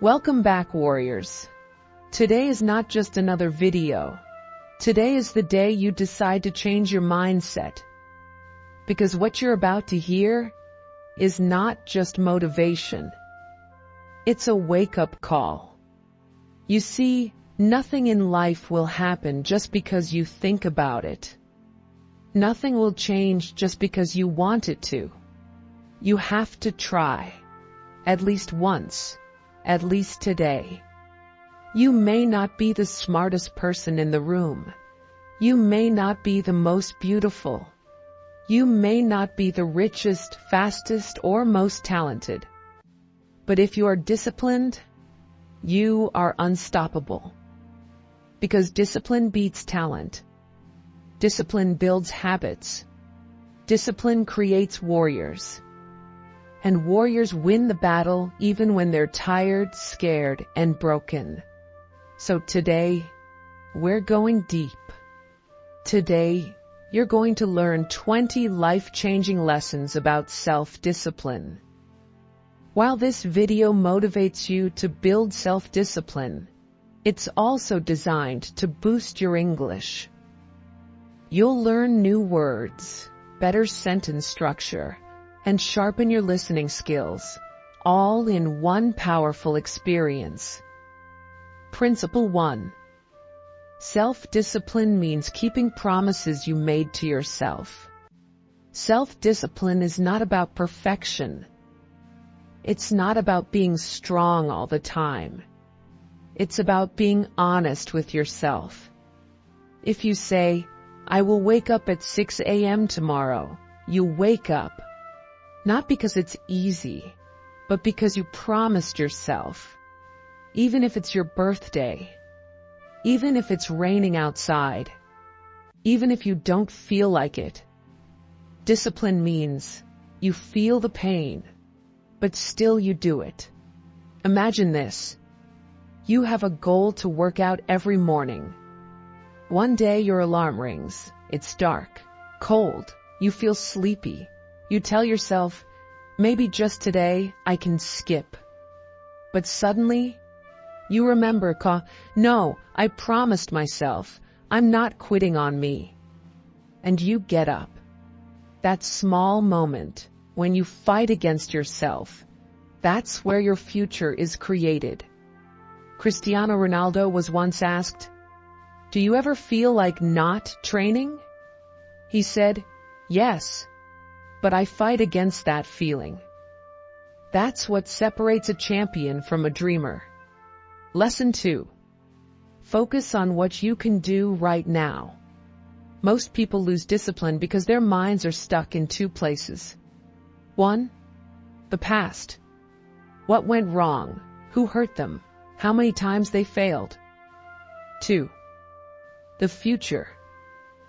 Welcome back, warriors. Today is not just another video. Today is the day you decide to change your mindset. Because what you're about to hear is not just motivation. It's a wake-up call. You see, nothing in life will happen just because you think about it. Nothing will change just because you want it to. You have to try. At least once. At least today. You may not be the smartest person in the room. You may not be the most beautiful. You may not be the richest, fastest, or most talented. But if you are disciplined, you are unstoppable. Because discipline beats talent. Discipline builds habits. Discipline creates warriors. And warriors win the battle even when they're tired, scared, and broken. So today, we're going deep. Today, you're going to learn 20 life-changing lessons about self-discipline. While this video motivates you to build self-discipline, it's also designed to boost your English. You'll learn new words, better sentence structure, and sharpen your listening skills, all in one powerful experience. Principle 1. Self-discipline means keeping promises you made to yourself. Self-discipline is not about perfection. It's not about being strong all the time. It's about being honest with yourself. If you say, "I will wake up at 6 a.m. tomorrow," you wake up. Not because it's easy, but because you promised yourself. Even if it's your birthday. Even if it's raining outside. Even if you don't feel like it. Discipline means you feel the pain, but still you do it. Imagine this. You have a goal to work out every morning. One day your alarm rings. It's dark, cold, you feel sleepy. You tell yourself, maybe just today I can skip. But suddenly, you remember, no, I promised myself, I'm not quitting on me. And you get up. That small moment, when you fight against yourself, that's where your future is created. Cristiano Ronaldo was once asked, "Do you ever feel like not training?" He said, "Yes. But I fight against that feeling." That's what separates a champion from a dreamer. Lesson 2. Focus on what you can do right now. Most people lose discipline because their minds are stuck in two places. 1. The past. What went wrong? Who hurt them? How many times they failed? 2. The future.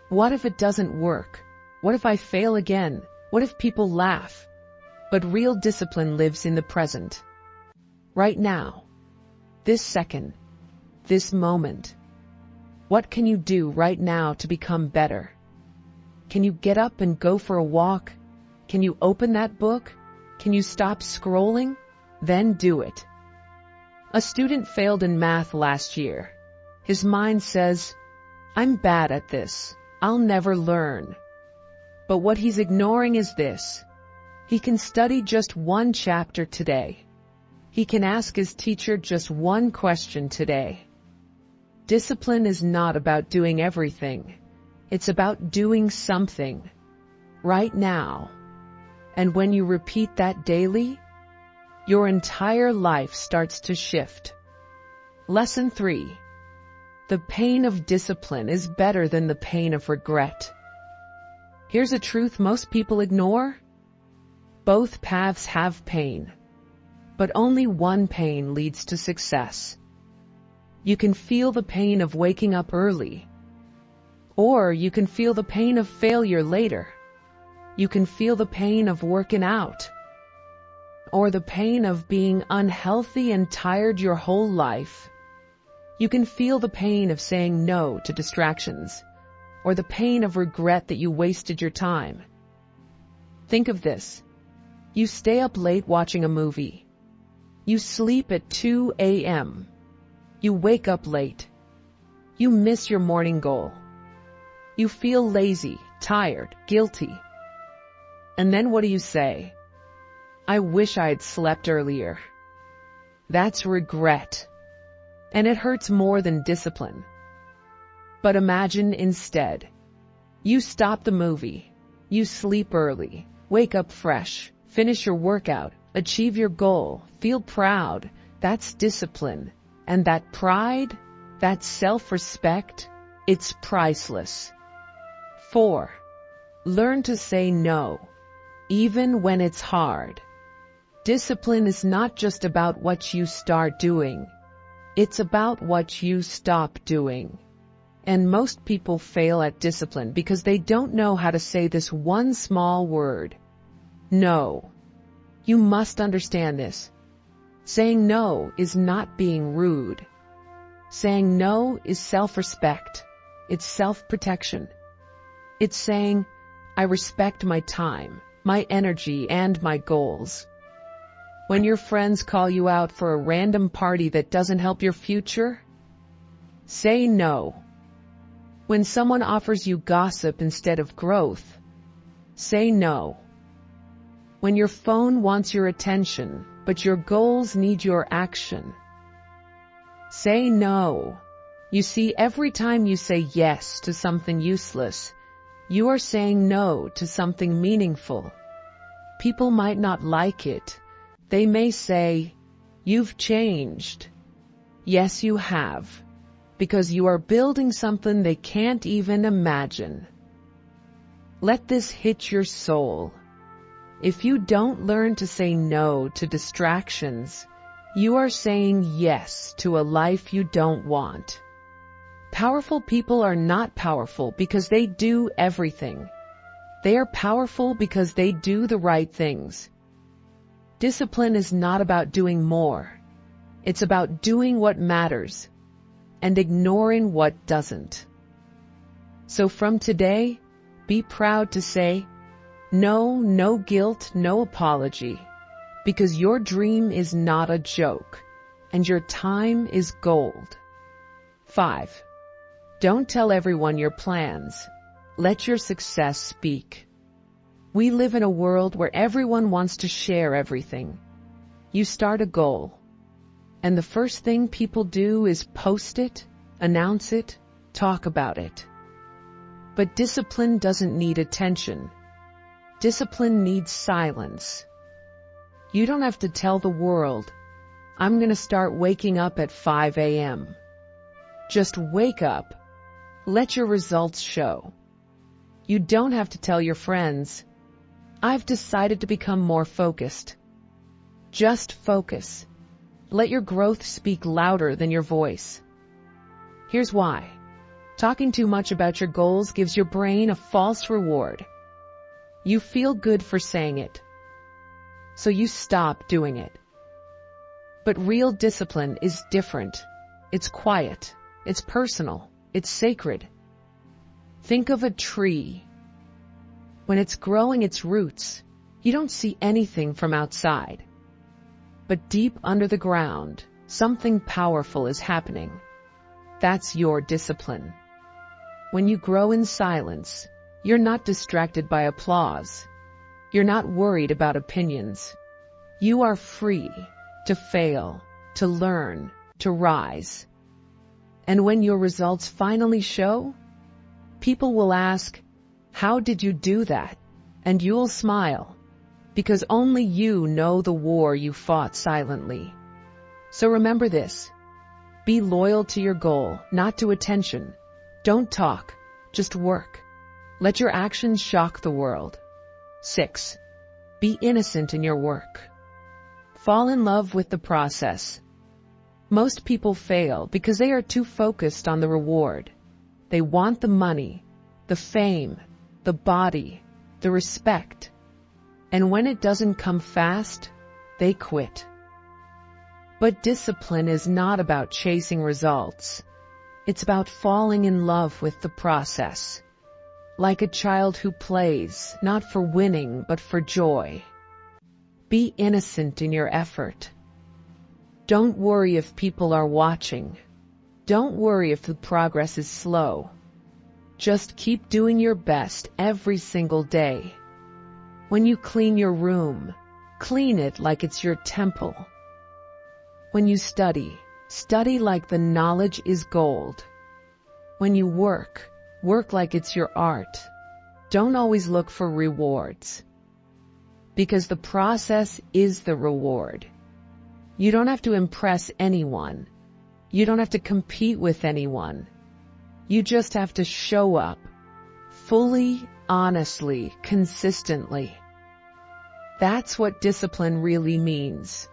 What if it doesn't work? What if I fail again? What if people laugh? But real discipline lives in the present. Right now. This second. This moment. What can you do right now to become better? Can you get up and go for a walk? Can you open that book? Can you stop scrolling? Then do it. A student failed in math last year. His mind says, "I'm bad at this. I'll never learn." But what he's ignoring is this. He can study just one chapter today. He can ask his teacher just one question today. Discipline is not about doing everything. It's about doing something. Right now. And when you repeat that daily, your entire life starts to shift. Lesson 3. The pain of discipline is better than the pain of regret. Here's a truth most people ignore. Both paths have pain. But only one pain leads to success. You can feel the pain of waking up early. Or you can feel the pain of failure later. You can feel the pain of working out. Or the pain of being unhealthy and tired your whole life. You can feel the pain of saying no to distractions. Or the pain of regret that you wasted your time. Think of this. You stay up late watching a movie. You sleep at 2 a.m. You wake up late. You miss your morning goal. You feel lazy, tired, guilty. And then what do you say? I wish I had slept earlier. That's regret. And it hurts more than discipline. But imagine instead, you stop the movie, you sleep early, wake up fresh, finish your workout, achieve your goal, feel proud. That's discipline. And that pride, that self-respect, it's priceless. 4. Learn to say no, even when it's hard. Discipline is not just about what you start doing. It's about what you stop doing. And most people fail at discipline because they don't know how to say this one small word. No. You must understand this. Saying no is not being rude. Saying no is self-respect. It's self-protection. It's saying, I respect my time, my energy, and my goals. When your friends call you out for a random party that doesn't help your future, say no. When someone offers you gossip instead of growth, say no. When your phone wants your attention, but your goals need your action, say no. You see, every time you say yes to something useless, you are saying no to something meaningful. People might not like it. They may say, you've changed. Yes, you have, because you are building something they can't even imagine. Let this hit your soul. If you don't learn to say no to distractions, you are saying yes to a life you don't want. Powerful people are not powerful because they do everything. They are powerful because they do the right things. Discipline is not about doing more. It's about doing what matters and ignoring what doesn't. So from today, be proud to say, no, no guilt, no apology, because your dream is not a joke and your time is gold. 5. Don't tell everyone your plans. Let your success speak. We live in a world where everyone wants to share everything. You start a goal, and the first thing people do is post it, announce it, talk about it. But discipline doesn't need attention. Discipline needs silence. You don't have to tell the world, I'm going to start waking up at 5 a.m. Just wake up. Let your results show. You don't have to tell your friends, I've decided to become more focused. Just focus. Let your growth speak louder than your voice. Here's why. Talking too much about your goals gives your brain a false reward. You feel good for saying it, so you stop doing it. But real discipline is different. It's quiet. It's personal. It's sacred. Think of a tree. When it's growing its roots, you don't see anything from outside. But deep under the ground, something powerful is happening. That's your discipline. When you grow in silence, you're not distracted by applause. You're not worried about opinions. You are free to fail, to learn, to rise. And when your results finally show, people will ask, how did you do that? And you'll smile, because only you know the war you fought silently. So remember this. Be loyal to your goal, not to attention. Don't talk, just work. Let your actions shock the world. 6. Be innocent in your work. Fall in love with the process. Most people fail because they are too focused on the reward. They want the money, the fame, the body, the respect. And when it doesn't come fast, they quit. But discipline is not about chasing results. It's about falling in love with the process. Like a child who plays, not for winning, but for joy. Be innocent in your effort. Don't worry if people are watching. Don't worry if the progress is slow. Just keep doing your best every single day. When you clean your room, clean it like it's your temple. When you study, study like the knowledge is gold. When you work, work like it's your art. Don't always look for rewards, because the process is the reward. You don't have to impress anyone. You don't have to compete with anyone. You just have to show up, fully, honestly, consistently. That's what discipline really means.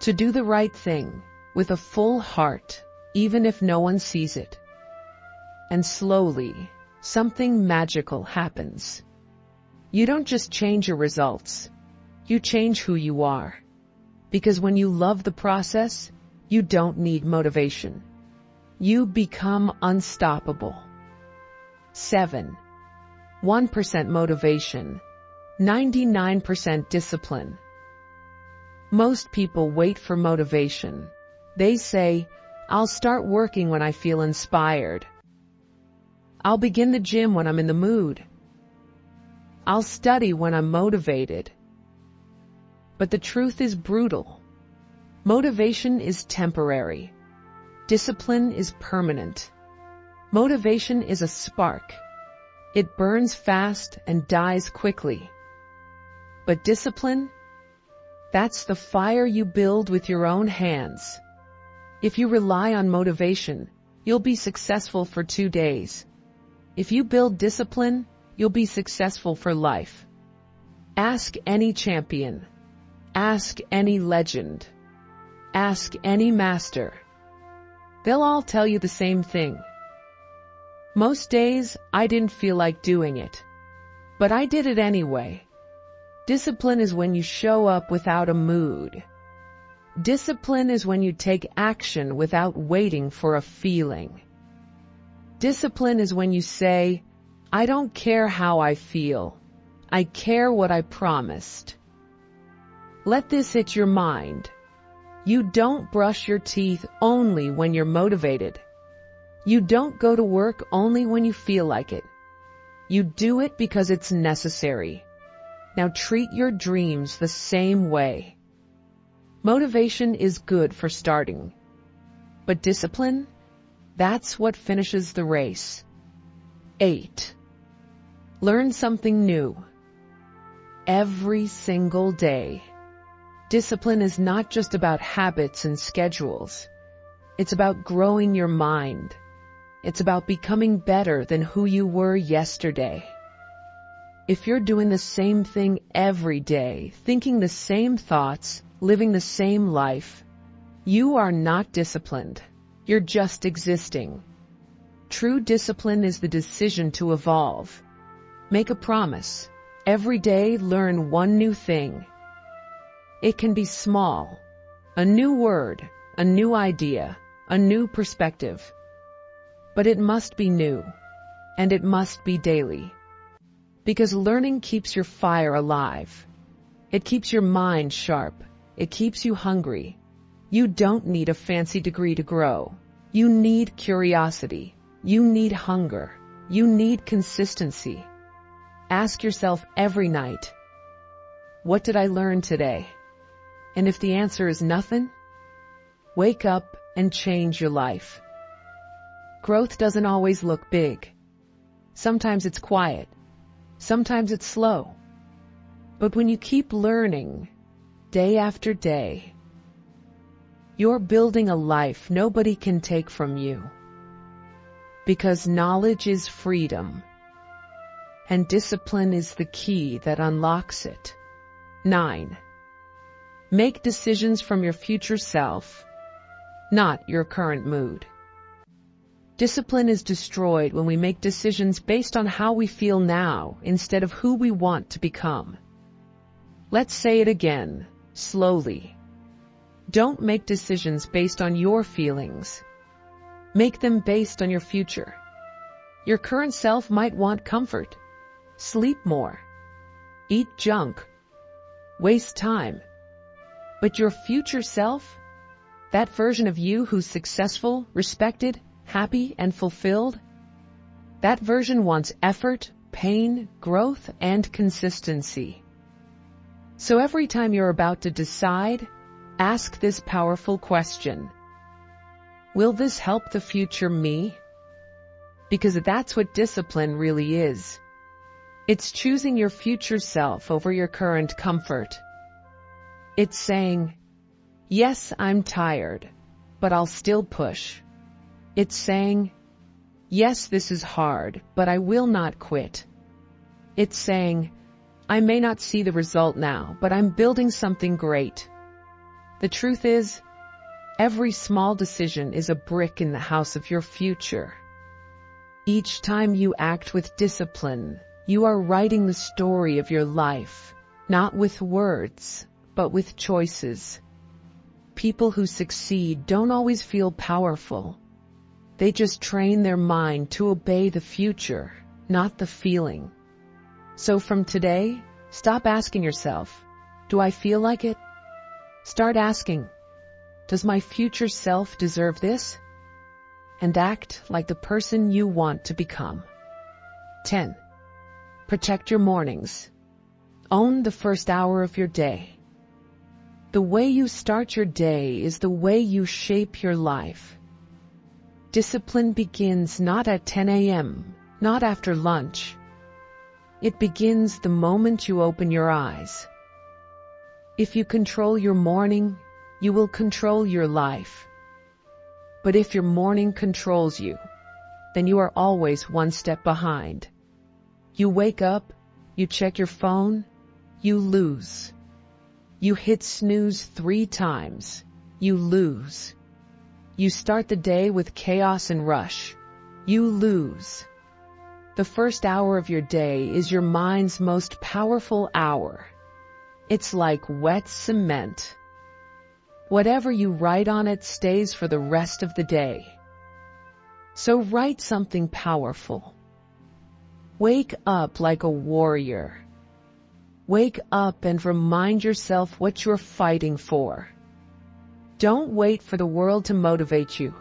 To do the right thing, with a full heart, even if no one sees it. And slowly, something magical happens. You don't just change your results. You change who you are. Because when you love the process, you don't need motivation. You become unstoppable. 7. 1% motivation, 99% discipline. Most people wait for motivation. They say, I'll start working when I feel inspired. I'll begin the gym when I'm in the mood. I'll study when I'm motivated. But the truth is brutal. Motivation is temporary. Discipline is permanent. Motivation is a spark. It burns fast and dies quickly. But discipline? That's the fire you build with your own hands. If you rely on motivation, you'll be successful for 2 days. If you build discipline, you'll be successful for life. Ask any champion. Ask any legend. Ask any master. They'll all tell you the same thing. Most days, I didn't feel like doing it. But I did it anyway. Discipline is when you show up without a mood. Discipline is when you take action without waiting for a feeling. Discipline is when you say, I don't care how I feel. I care what I promised. Let this hit your mind. You don't brush your teeth only when you're motivated. You don't go to work only when you feel like it. You do it because it's necessary. Now treat your dreams the same way. Motivation is good for starting. But discipline? That's what finishes the race. 8. Learn something new. Every single day. Discipline is not just about habits and schedules. It's about growing your mind. It's about becoming better than who you were yesterday. If you're doing the same thing every day, thinking the same thoughts, living the same life, you are not disciplined. You're just existing. True discipline is the decision to evolve. Make a promise. Every day, learn one new thing. It can be small. A new word, a new idea, a new perspective. But it must be new. And it must be daily. Because learning keeps your fire alive. It keeps your mind sharp. It keeps you hungry. You don't need a fancy degree to grow. You need curiosity. You need hunger. You need consistency. Ask yourself every night, what did I learn today? And if the answer is nothing, wake up and change your life. Growth doesn't always look big. Sometimes it's quiet. Sometimes it's slow. But when you keep learning, day after day, you're building a life nobody can take from you. Because knowledge is freedom. And discipline is the key that unlocks it. 9. Make decisions from your future self, not your current mood. Discipline is destroyed when we make decisions based on how we feel now instead of who we want to become. Let's say it again, slowly. Don't make decisions based on your feelings. Make them based on your future. Your current self might want comfort, sleep more, eat junk, waste time. But your future self, That version of you who's successful, respected, happy, and fulfilled? That version wants effort, pain, growth, and consistency. So every time you're about to decide, ask this powerful question. Will this help the future me? Because that's what discipline really is. It's choosing your future self over your current comfort. It's saying, yes, I'm tired, but I'll still push. It's saying, yes, this is hard, but I will not quit. It's saying, I may not see the result now, but I'm building something great. The truth is, every small decision is a brick in the house of your future. Each time you act with discipline, you are writing the story of your life, not with words, but with choices. People who succeed don't always feel powerful. They just train their mind to obey the future, not the feeling. So from today, stop asking yourself, do I feel like it? Start asking, does my future self deserve this? And act like the person you want to become. 10. Protect your mornings. Own the first hour of your day. The way you start your day is the way you shape your life. Discipline begins not at 10 a.m., not after lunch. It begins the moment you open your eyes. If you control your morning, you will control your life. But if your morning controls you, then you are always one step behind. You wake up, you check your phone, you lose. You hit snooze 3 times, you lose. You start the day with chaos and rush, you lose. The first hour of your day is your mind's most powerful hour. It's like wet cement. Whatever you write on it stays for the rest of the day. So write something powerful. Wake up like a warrior. Wake up and remind yourself what you're fighting for. Don't wait for the world to motivate you.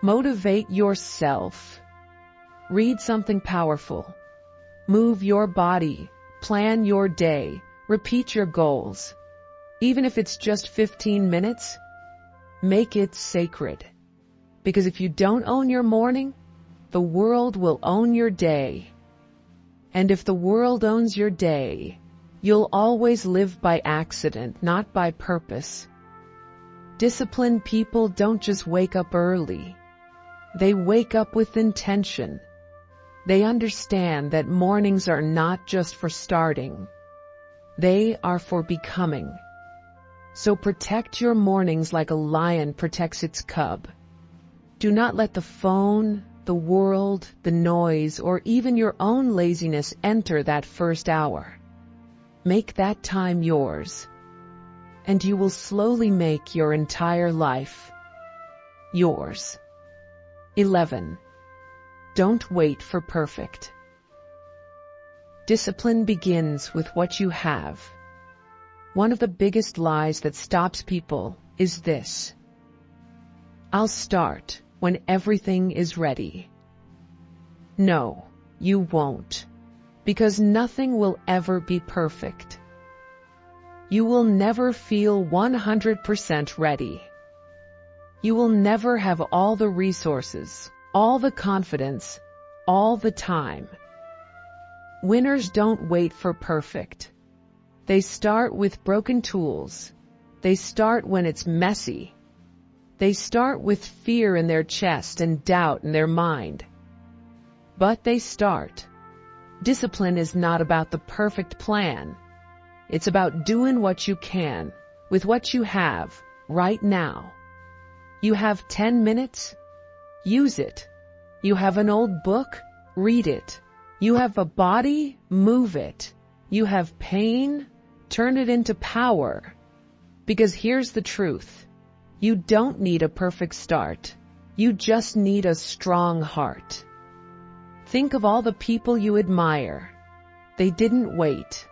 Motivate yourself. Read something powerful. Move your body. Plan your day. Repeat your goals. Even if it's just 15 minutes, make it sacred. Because if you don't own your morning, the world will own your day. And if the world owns your day, you'll always live by accident, not by purpose. Disciplined people don't just wake up early. They wake up with intention. They understand that mornings are not just for starting. They are for becoming. So protect your mornings like a lion protects its cub. Do not let the phone, the world, the noise, or even your own laziness enter that first hour. Make that time yours, and you will slowly make your entire life yours. 11. Don't wait for perfect. Discipline begins with what you have. One of the biggest lies that stops people is this: I'll start when everything is ready. No, you won't, because nothing will ever be perfect. You will never feel 100% ready. You will never have all the resources, all the confidence, all the time. Winners don't wait for perfect. They start with broken tools. They start when it's messy. They start with fear in their chest and doubt in their mind. But they start. Discipline is not about the perfect plan. It's about doing what you can, with what you have, right now. You have 10 minutes? Use it. You have an old book? Read it. You have a body? Move it. You have pain? Turn it into power. Because here's the truth. You don't need a perfect start. You just need a strong heart. Think of all the people you admire. They didn't wait.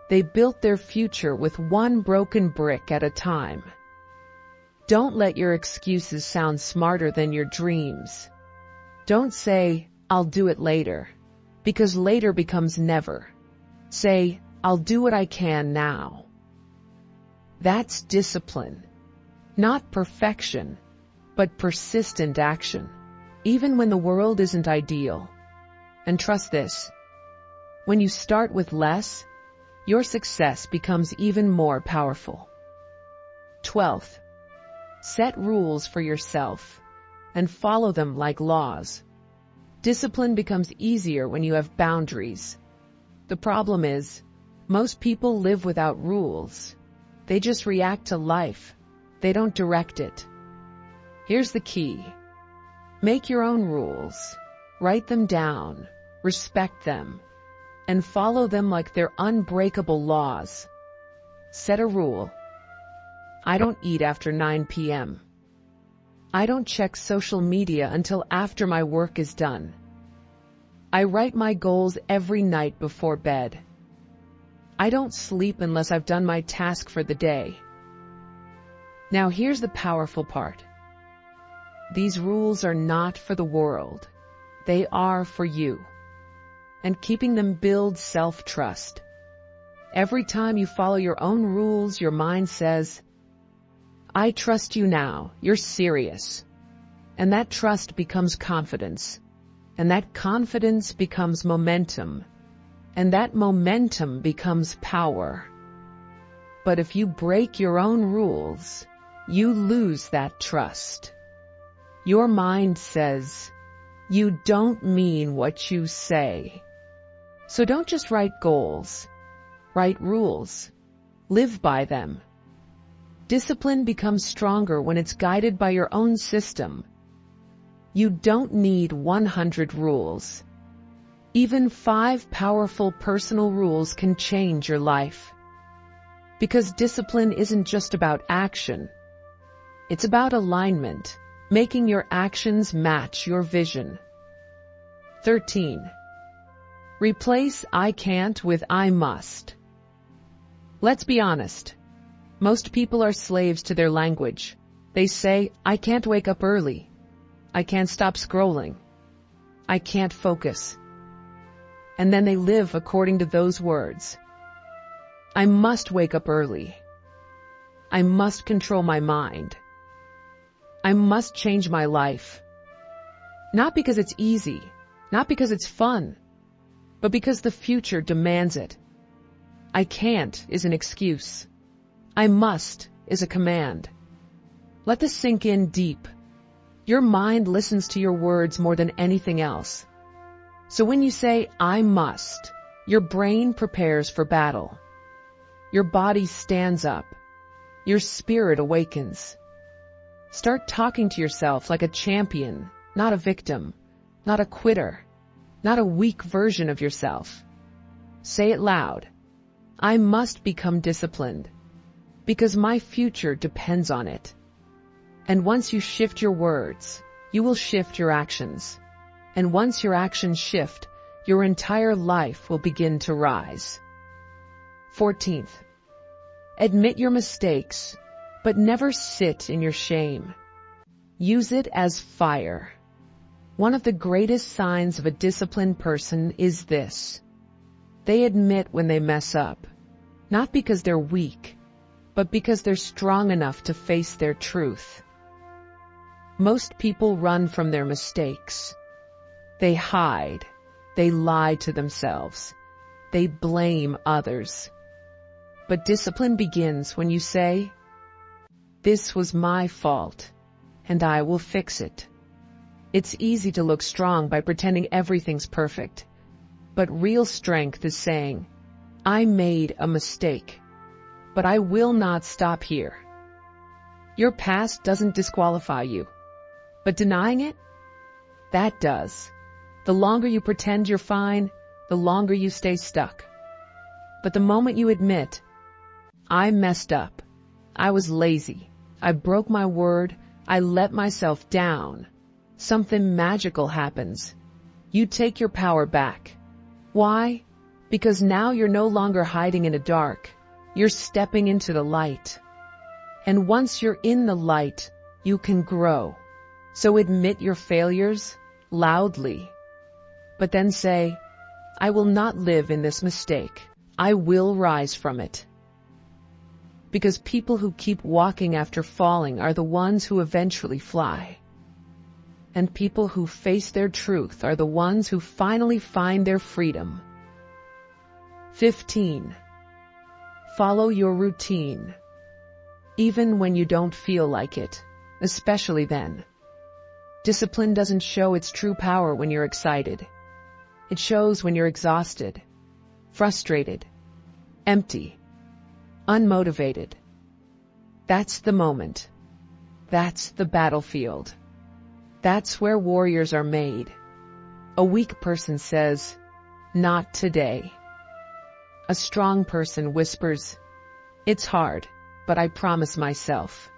They built their future with one broken brick at a time. Don't let your excuses sound smarter than your dreams. Don't say, "I'll do it later," because later becomes never. Say, "I'll do what I can now." That's discipline. Not perfection, but persistent action, even when the world isn't ideal. And trust this, when you start with less, your success becomes even more powerful. 12th, set rules for yourself and follow them like laws. Discipline becomes easier when you have boundaries. The problem is, most people live without rules. They just react to life. They don't direct it. Here's the key. Make your own rules. Write them down, respect them, and follow them like they're unbreakable laws. Set a rule. I don't eat after 9 p.m. I don't check social media until after my work is done. I write my goals every night before bed. I don't sleep unless I've done my task for the day. Now here's the powerful part. These rules are not for the world. They are for you. And keeping them builds self-trust. Every time you follow your own rules, your mind says, "I trust you now, you're serious." And that trust becomes confidence. And that confidence becomes momentum. And that momentum becomes power. But if you break your own rules, you lose that trust. Your mind says, "You don't mean what you say." So don't just write goals. Write rules. Live by them. Discipline becomes stronger when it's guided by your own system. You don't need 100 rules. Even 5 powerful personal rules can change your life. Because discipline isn't just about action. It's about alignment, making your actions match your vision. 13. Replace "I can't" with "I must." Let's be honest. Most people are slaves to their language. They say, "I can't wake up early. I can't stop scrolling. I can't focus." And then they live according to those words. I must wake up early. I must control my mind. I must change my life. Not because it's easy, not because it's fun, but because the future demands it. I can't is an excuse. I must is a command. Let this sink in deep. Your mind listens to your words more than anything else. So when you say, "I must," your brain prepares for battle. Your body stands up. Your spirit awakens. Start talking to yourself like a champion, not a victim, not a quitter, not a weak version of yourself. Say it loud. I must become disciplined, because my future depends on it. And once you shift your words, you will shift your actions. And once your actions shift, your entire life will begin to rise. 14th, admit your mistakes, but never sit in your shame. Use it as fire. One of the greatest signs of a disciplined person is this. They admit when they mess up, not because they're weak, but because they're strong enough to face their truth. Most people run from their mistakes. They hide. They lie to themselves. They blame others. But discipline begins when you say, "This was my fault, and I will fix it." It's easy to look strong by pretending everything's perfect. But real strength is saying, "I made a mistake, but I will not stop here." Your past doesn't disqualify you, but denying it, that does. The longer you pretend you're fine, the longer you stay stuck. But the moment you admit, "I messed up, I was lazy, I broke my word, I let myself down," something magical happens. You take your power back. Why? Because now you're no longer hiding in the dark. You're stepping into the light. And once you're in the light, you can grow. So admit your failures loudly, but then say, I will not live in this mistake. I will rise from it. Because people who keep walking after falling are the ones who eventually fly. And people who face their truth are the ones who finally find their freedom. 15. Follow your routine. Even when you don't feel like it, especially then. Discipline doesn't show its true power when you're excited. It shows when you're exhausted, frustrated, empty, unmotivated. That's the moment. That's the battlefield. That's where warriors are made. A weak person says, not today. A strong person whispers, it's hard, but I promise myself.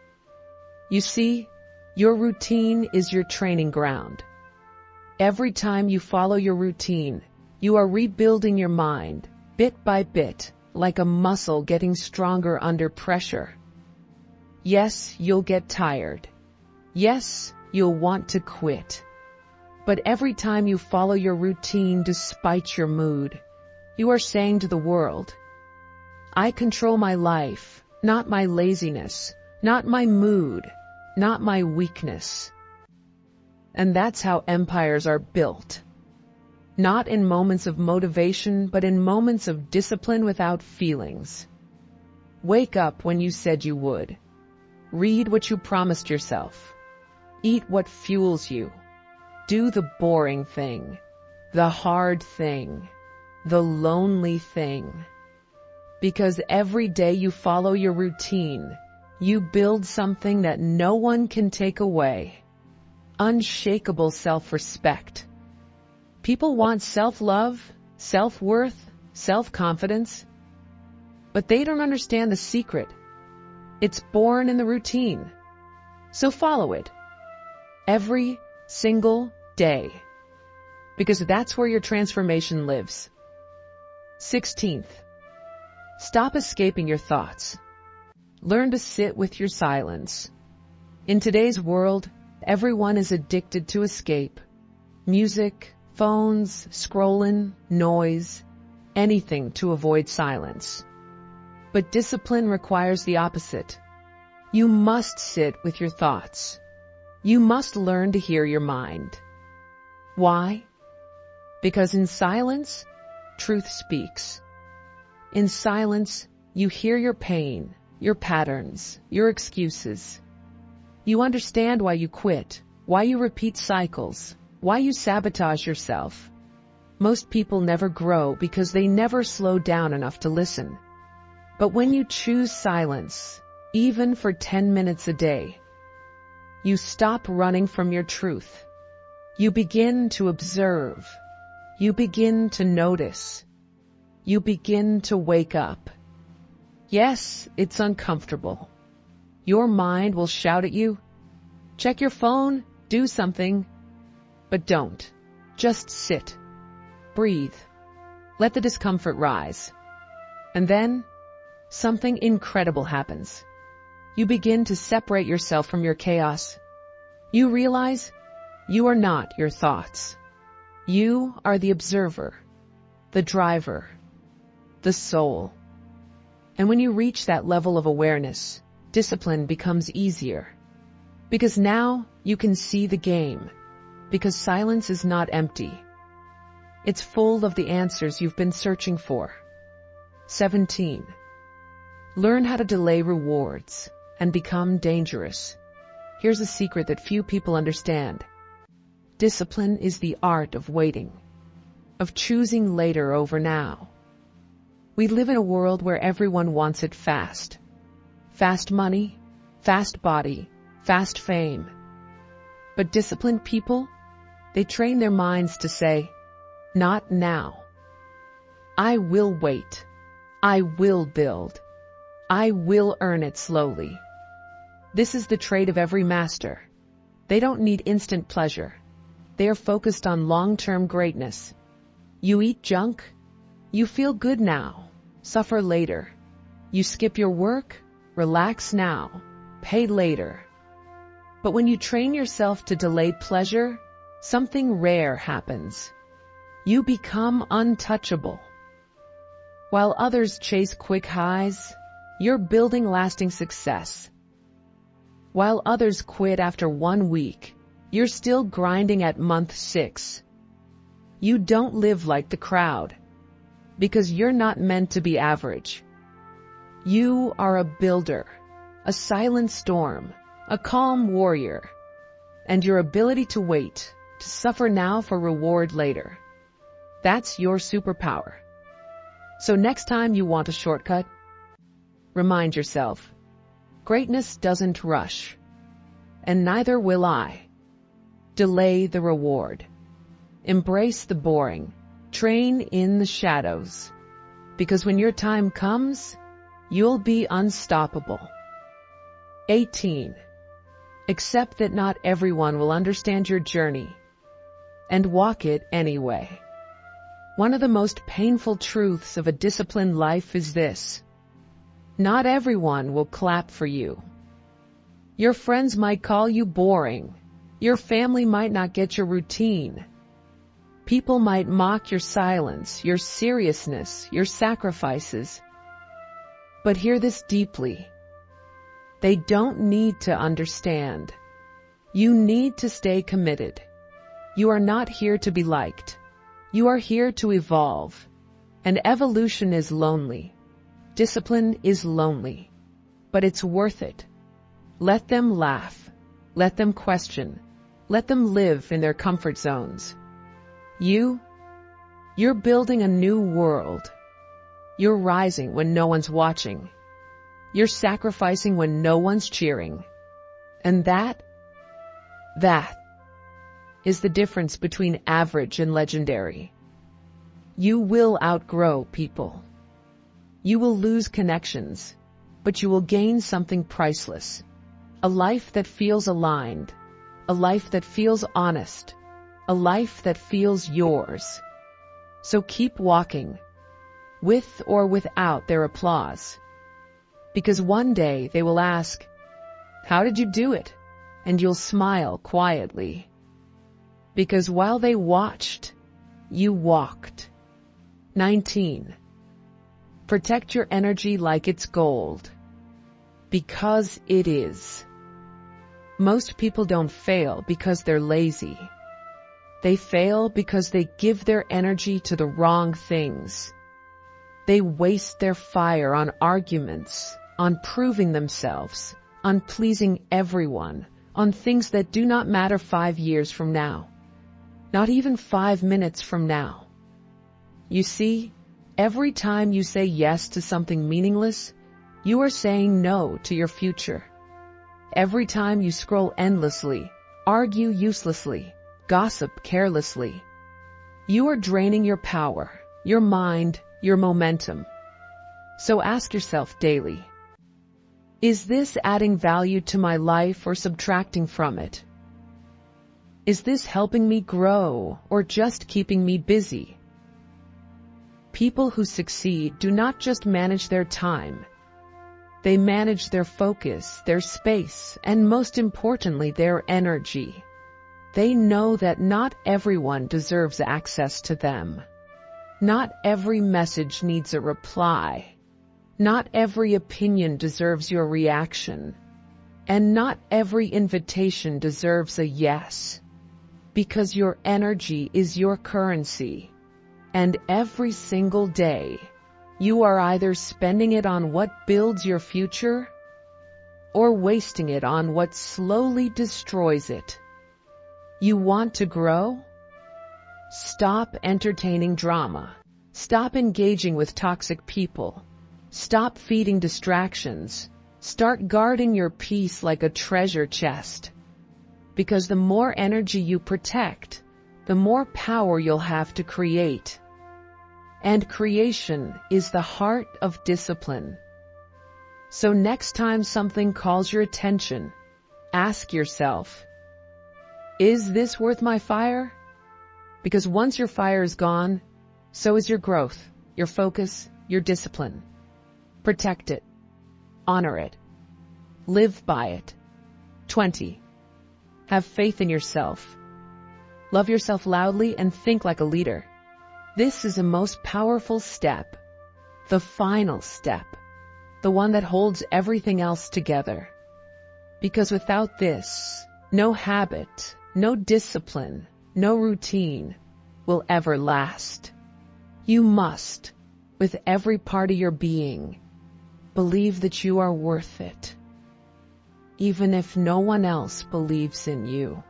You see, your routine is your training ground. Every time you follow your routine, you are rebuilding your mind, bit by bit, like a muscle getting stronger under pressure. Yes, you'll get tired. Yes, you'll want to quit. But every time you follow your routine despite your mood, you are saying to the world, I control my life, not my laziness, not my mood, not my weakness. And that's how empires are built. Not in moments of motivation, but in moments of discipline without feelings. Wake up when you said you would. Read what you promised yourself. Eat what fuels you. Do the boring thing, the hard thing, the lonely thing. Because every day you follow your routine, you build something that no one can take away. Unshakable self-respect. People want self-love, self-worth, self-confidence. But they don't understand the secret. It's born in the routine. So follow it. Every single day. Because that's where your transformation lives. 16th. Stop escaping your thoughts. Learn to sit with your silence. In today's world, everyone is addicted to escape. Music, phones, scrolling, noise, anything to avoid silence. But discipline requires the opposite. You must sit with your thoughts. You must learn to hear your mind. Why? Because in silence, truth speaks. In silence, you hear your pain, your patterns, your excuses. You understand why you quit, why you repeat cycles, why you sabotage yourself. Most people never grow because they never slow down enough to listen. But when you choose silence, even for 10 minutes a day, you stop running from your truth. You begin to observe. You begin to notice. You begin to wake up. Yes, it's uncomfortable. Your mind will shout at you. Check your phone, do something. But don't. Just sit. Breathe. Let the discomfort rise. And then, something incredible happens. You begin to separate yourself from your chaos. You realize you are not your thoughts. You are the observer, the driver, the soul. And when you reach that level of awareness, discipline becomes easier. Because now you can see the game. Because silence is not empty. It's full of the answers you've been searching for. 17. Learn how to delay rewards and become dangerous. Here's a secret that few people understand. Discipline is the art of waiting, of choosing later over now. We live in a world where everyone wants it fast. Fast money, fast body, fast fame. But disciplined people, they train their minds to say, not now. I will wait. I will build. I will earn it slowly. This is the trait of every master. They don't need instant pleasure. They are focused on long-term greatness. You eat junk, you feel good now, suffer later. You skip your work, relax now, pay later. But when you train yourself to delay pleasure, something rare happens. You become untouchable. While others chase quick highs, you're building lasting success. While others quit after 1 week, you're still grinding at month 6. You don't live like the crowd, because you're not meant to be average. You are a builder, a silent storm, a calm warrior, and your ability to wait, to suffer now for reward later. That's your superpower. So next time you want a shortcut, remind yourself, greatness doesn't rush, and neither will I. Delay the reward. Embrace the boring. Train in the shadows. Because when your time comes, you'll be unstoppable. 18. Accept that not everyone will understand your journey, and walk it anyway. One of the most painful truths of a disciplined life is this: not everyone will clap for you. Your friends might call you boring. Your family might not get your routine. People might mock your silence, your seriousness, your sacrifices. But hear this deeply. They don't need to understand. You need to stay committed. You are not here to be liked. You are here to evolve. And evolution is lonely. Discipline is lonely. But it's worth it. Let them laugh. Let them question. Let them live in their comfort zones. You're building a new world. You're rising when no one's watching. You're sacrificing when no one's cheering. And that is the difference between average and legendary. You will outgrow people. You will lose connections, but you will gain something priceless. A life that feels aligned. A life that feels honest. A life that feels yours. So keep walking, with or without their applause. Because one day they will ask, "How did you do it?" And you'll smile quietly. Because while they watched, you walked. 19. Protect your energy like it's gold. Because it is. Most people don't fail because they're lazy. They fail because they give their energy to the wrong things. They waste their fire on arguments, on proving themselves, on pleasing everyone, on things that do not matter 5 years from now. Not even 5 minutes from now. You see, every time you say yes to something meaningless, you are saying no to your future. Every time you scroll endlessly, argue uselessly, gossip carelessly, you are draining your power, your mind, your momentum. So ask yourself daily, is this adding value to my life or subtracting from it? Is this helping me grow or just keeping me busy? People who succeed do not just manage their time. They manage their focus, their space, and most importantly, their energy. They know that not everyone deserves access to them. Not every message needs a reply. Not every opinion deserves your reaction. And not every invitation deserves a yes. Because your energy is your currency. And every single day, you are either spending it on what builds your future or wasting it on what slowly destroys it. You want to grow? Stop entertaining drama. Stop engaging with toxic people. Stop feeding distractions. Start guarding your peace like a treasure chest. Because the more energy you protect, the more power you'll have to create. And creation is the heart of discipline. So next time something calls your attention, ask yourself, is this worth my fire? Because once your fire is gone, so is your growth, your focus, your discipline. Protect it. Honor it. Live by it. 20. Have faith in yourself. Love yourself loudly and think like a leader. This is a most powerful step. The final step. The one that holds everything else together. Because without this, no habit, no discipline, no routine will ever last. You must, with every part of your being, believe that you are worth it. Even if no one else believes in you.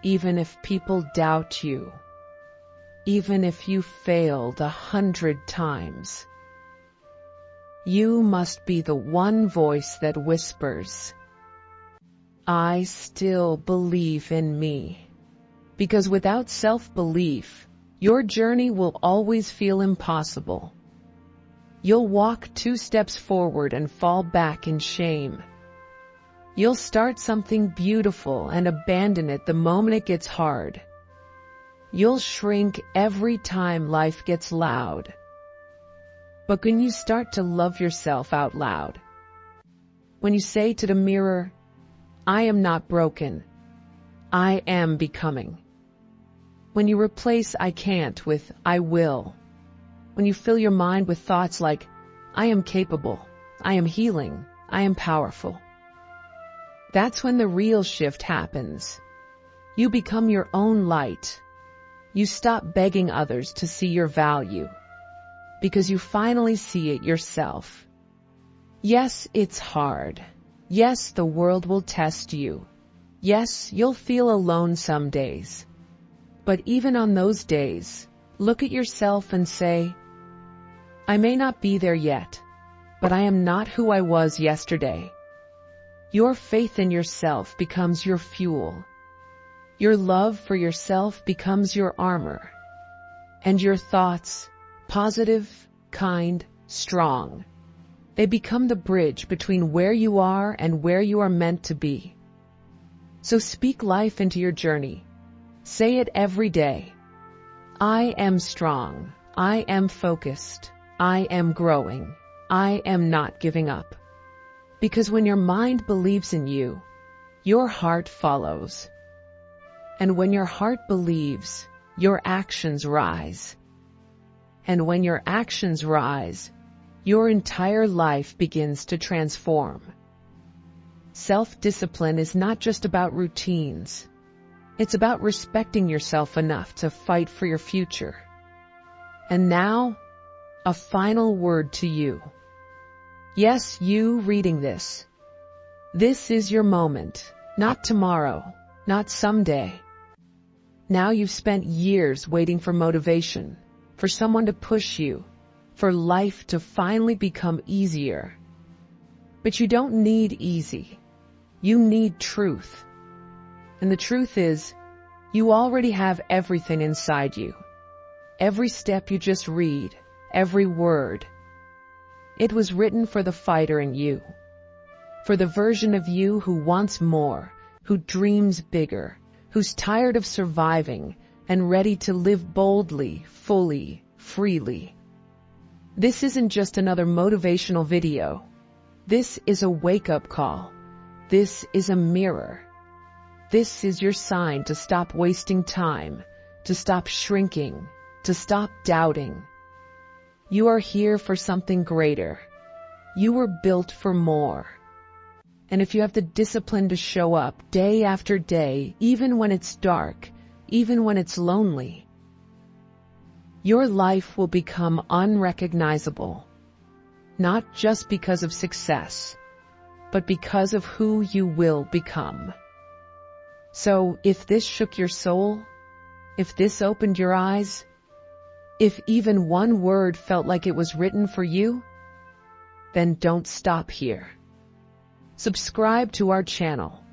Even if people doubt you. Even if you failed 100 times. You must be the one voice that whispers, I still believe in me. Because without self-belief, your journey will always feel impossible. You'll walk 2 steps forward and fall back in shame. You'll start something beautiful and abandon it the moment it gets hard. You'll shrink every time life gets loud. But when you start to love yourself out loud, when you say to the mirror, I am not broken, I am becoming. When you replace I can't with I will. When you fill your mind with thoughts like, I am capable, I am healing, I am powerful. That's when the real shift happens. You become your own light. You stop begging others to see your value, because you finally see it yourself. Yes, it's hard. Yes, the world will test you. Yes, you'll feel alone some days. But even on those days, look at yourself and say, I may not be there yet, but I am not who I was yesterday. Your faith in yourself becomes your fuel. Your love for yourself becomes your armor. And your thoughts, positive, kind, strong, they become the bridge between where you are and where you are meant to be. So speak life into your journey. Say it every day. I am strong. I am focused. I am growing. I am not giving up. Because when your mind believes in you, your heart follows. And when your heart believes, your actions rise. And when your actions rise, your entire life begins to transform. Self-discipline is not just about routines. It's about respecting yourself enough to fight for your future. And now, a final word to you. Yes, you reading this. This is your moment, not tomorrow, not someday. Now you've spent years waiting for motivation, for someone to push you, for life to finally become easier. But you don't need easy. You need truth. And the truth is, you already have everything inside you. Every step you just read, every word. It was written for the fighter in you. For the version of you who wants more, who dreams bigger, who's tired of surviving and ready to live boldly, fully, freely. This isn't just another motivational video. This is a wake-up call. This is a mirror. This is your sign to stop wasting time, to stop shrinking, to stop doubting. You are here for something greater. You were built for more. And if you have the discipline to show up day after day, even when it's dark, even when it's lonely, your life will become unrecognizable. Not just because of success, but because of who you will become. So, if this shook your soul, if this opened your eyes, if even one word felt like it was written for you, then don't stop here. Subscribe to our channel.